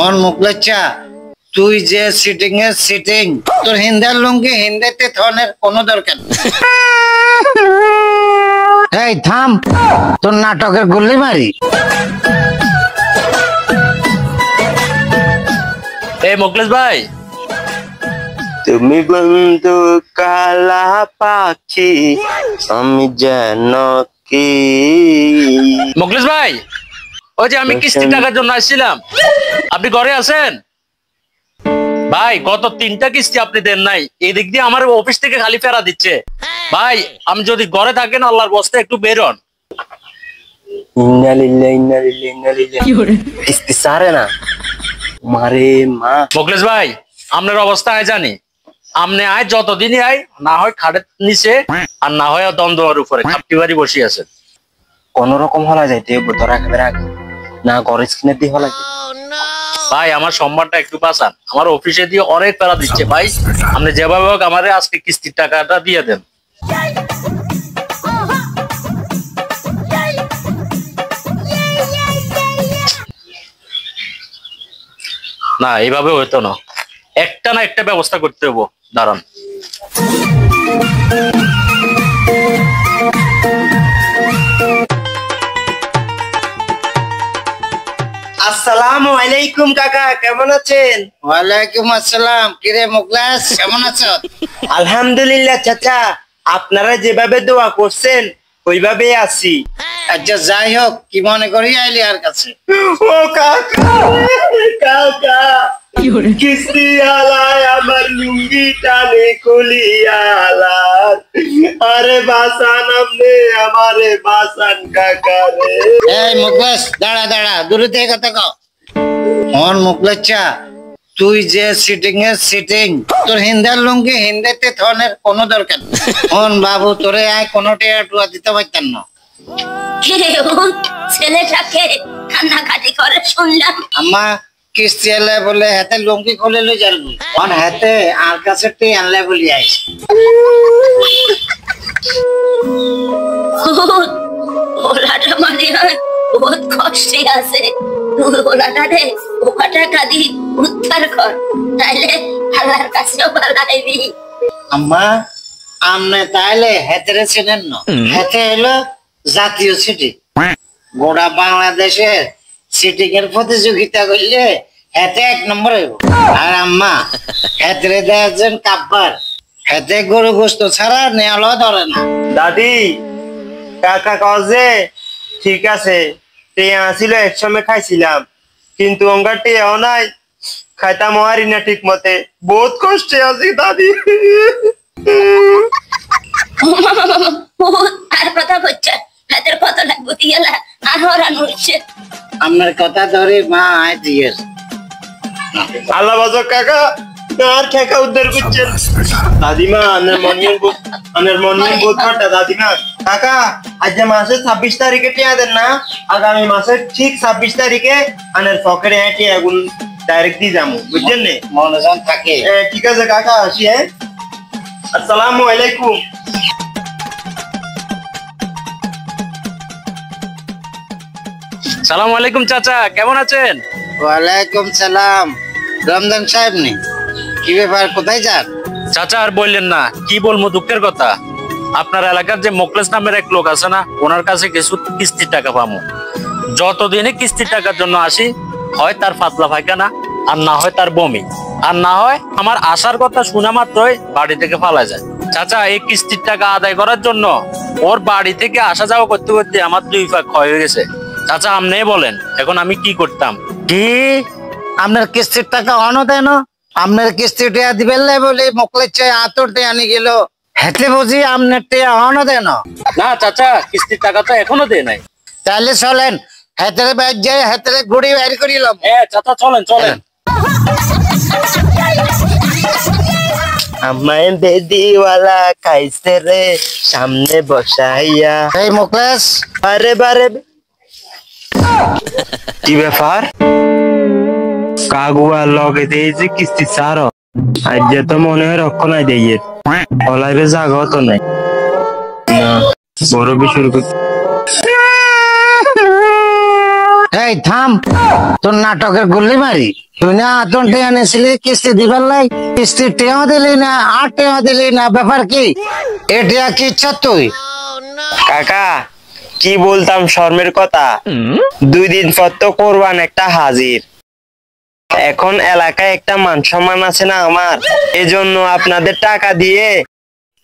On মুকলেচ্চা তুই যে sitting এর সিটিং তোর হিন্দার লুঙ্গি হিন্দিতে থনের কোনো দরকার নেই। এই থাম, তোর নাটকের গুল্লি মারি। এই মুকলেশ ভাই, তুমি বন্ধু কালা পাখি আমি যেন কি। মুকলেশ ভাই, ওই যে আমি কিস্তি টাকার জন্য আসছিলাম, আপনি ঘরে আছেন? ভাই গত 3টা কিস্তি আপনি দেন নাই, এদিক দিয়ে আমার অফিস থেকে খালি ফেরা দিচ্ছে। ভাই আমি যদি ঘরে থাকেন আল্লাহর বস্তে একটু বেরোন। কিস্তি সারে না মারে মা। মুকলেশ ভাই আপনার অবস্থা আয় জানি, আপনি আয় যতদিনই আয় না হয় খাটের নিচে আর না হয় দ্বন্দ্বের উপরে খাপটি বাড়ি বসে আছেন। কোন রকম হলা যাইতে ধরা খাবে আগে না ঘরের স্কিনে দিয়ে হলা। ভাই আমার সম্মানটা একটু বাঁচান, আমার অফিসে দিয়ে অনেক প্যারা দিচ্ছে। ভাই আপনি যেভাবে হোক আমার আজকে কিস্তির টাকাটা দিয়ে দেন। না এইভাবে হইতো না, একটা না একটা ব্যবস্থা করতে হবো, দাঁড়ান। আসসালামু আলাইকুম কাকা, কেমন আছেন? ওয়ালাইকুম আসসালাম। কিরে মুকলেশ, কেমন আছো? আলহামদুলিল্লাহ চাচা, আপনারা যেভাবে দোয়া করছেন ওইভাবে আছি। আচ্ছা যাই হোক, কি মনে করি আইলি আর কাছে? ও কাকা, কাকা কিস্তি আলায় আমার লুঙ্গি টানে খুলিয়ালার। আরে বাসান আপনি আমারে বাসান কাকা রে। এই মুকলেশ দাঁড়া দাঁড়া, দূরে থেকে কথা কও। অন মুকলেচ্চা তুই যে সিটিং এর সিটিং তোর হিন্দার লুঙ্গি হিন্দিতে থনের কোনো দরকার নেই। অন বাবু তোরে আয় কোনো টিয়া টুয়া দিতে পারতাম না। ছেলেটাকে কান্নাকাটি করে শুনলাম। আম্মা কিস্তি এলে বলে হাতে লুঙ্গি খুলে লই যাবি, অন হাতে আর কাছে টি আনলে বলি আইস। ওলাটা মানে হয় বহুত কষ্টে আছে, ওলাটা রে ওকা টাকা দি উদ্ধার কর, তাইলে আল্লাহর কাছেও পালাইবি। আম্মা আমনে তাইলে হেতেরে চিনেন না? হেতে হলো জাতীয় সিটি, গোটা বাংলাদেশের সিটিং এর প্রতিযোগিতা করলে হেতে 1 নম্বর হইব। আর আম্মা হেতেরে দেন কাব্বার, হেতে গরু গোস্ত ছাড়া নেওয়ালো ধরে না। দাদি কাকা কজে ঠিক আছে, টিয়া ছিল একসময় খাইছিলাম, কিন্তু অঙ্গার টিয়াও নাই, খাইতাম হারি না ঠিক মতে, বহুত কষ্টে আছি দাদি। আর কথা বলছে হাতের কত লাগবো দিয়ালা আর হরান হচ্ছে। আপনার কথা ধরে মা আয় দিয়েছে। আল্লাহ বাজক কাকা, আর খেকা উদ্ধার করছেন দাদিমা। আনের মর্নিং বহুত ফাটা দাদিমা। কাকা আজ মাসের 26 তারিখে টিয়া দেন না, আগামী মাসের ঠিক 26 তারিখে আনের পকেটে টিয়া এগুন ডাইরেক্ট দিয়ে যাবো, বুঝছেন নে? মনোজন থাকে। ঠিক আছে কাকা, আসি। হ্যাঁ, আসসালামু আলাইকুম। সালাম আলাইকুম চাচা, কেমন আছেন? ওয়ালাইকুম সালাম। রমজান সাহেব নি, কি ব্যাপার, কোথায় যান? চাচা আর বললেন না, কি বলবো দুঃখের কথা। আপনার এলাকার যে মুকলেশ নামের এক লোক আছে না, ওনার কাছে কিছু কিস্তির টাকা পাবো। যতদিনে কিস্তির টাকার জন্য আসি, হয় তার পাতলা পায়খানা, আর না হয় তার বমি, আর না হয় আমার আসার কথা শোনা মাত্রই বাড়ি থেকে পালা যায়। চাচা এই কিস্তির টাকা আদায় করার জন্য ওর বাড়ি থেকে আসা যাওয়া করতে করতে আমার 2 পা ক্ষয় হয়ে গেছে। চাচা আপনি বলেন এখন আমি কি করতাম? কি আপনার কিস্তির টাকা অন দেন? আপনার কিস্তি টিয়া দিবেন বলে মুকলের চেয়ে আতর টিয়া আনি গেল, হেতে বুঝি আপনার টিয়া অন দেন? না চাচা, কিস্তির টাকা তো এখনো দেয় নাই। তাহলে চলেন হেতেরে বাইর যাই, হেতেরে গুড়ি বাইর করিলাম। হ্যাঁ চাচা চলেন চলেন। আমায় বেদিওয়ালা খাইছে রে সামনে বসাইয়া। এই মুকলেশ, আরে বারে কি ব্যাপার? কাগুয়া লগে দিয়ে যে কিস্তি ছাড়, আজ তো মনে হয় রক্ষণ নাই দিয়ে অলাইবে জাগা তো নাই না, বড় শুরু করতে। এই থাম, তোর নাটকের গুল্লি মারি। তুই না আতন টেয়া নিয়েছিলি কিস্তি দিবার লাই, কিস্তি টেয়া দিলি না, আর টেয়া দিলি না, ব্যাপার কি? এটা কি ইচ্ছা তুই? কাকা কি বলতাম শর্মের কথা, 2 দিন পর তো কোরবান একটা হাজির। এখন এলাকায় একটা মান সম্মান আছে না আমার, এজন্য আপনাদের টাকা দিয়ে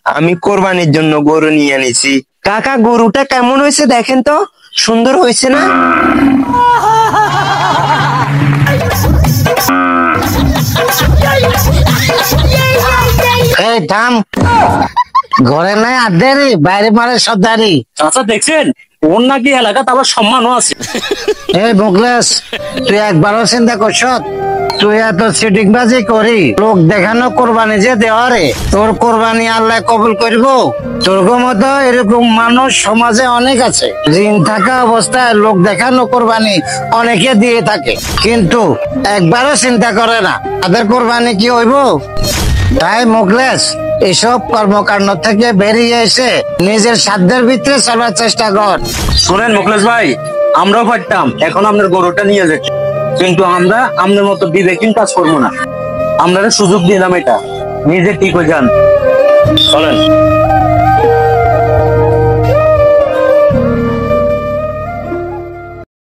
আমি কোরবানির জন্য গরু নিয়ে এনেছি। কাকা গরুটা কেমন হয়েছে দেখেন তো, সুন্দর হয়েছে না? এই থাম, ঘরে নাই আড্ডারি, বাইরে মারে সর্দারি। চাচা দেখছেন, ওর নাকি এলাকাতে আবার সম্মানও আছে। এই মুখলেস, তুই একবারও চিন্তা করছ? তুই এত সিটিংবাজি করি লোক দেখানো কোরবানি যে দেওয়ারে, তোর কোরবানি আল্লাহ কবুল করব? তোর মতো এরকম মানুষ সমাজে অনেক আছে। ঋণ থাকা অবস্থায় লোক দেখানো কোরবানি অনেকে দিয়ে থাকে, কিন্তু একবারও চিন্তা করে না তাদের কোরবানি কি হইব। তাই মুখলেস, এসব কর্মকাণ্ড থেকে বেরিয়ে এসে নিজের সাধ্যের ভিতরে চলার চেষ্টা কর। শোনেন মুখলেশ ভাই, আমরাও পারতাম এখন আপনার গরুটা নিয়ে যেতে, কিন্তু আমরা আপনার মতো বিবেকহীন কাজ করবো না। আপনারা সুযোগ দিলাম, এটা নিজে ঠিক হয়ে যান, চলেন।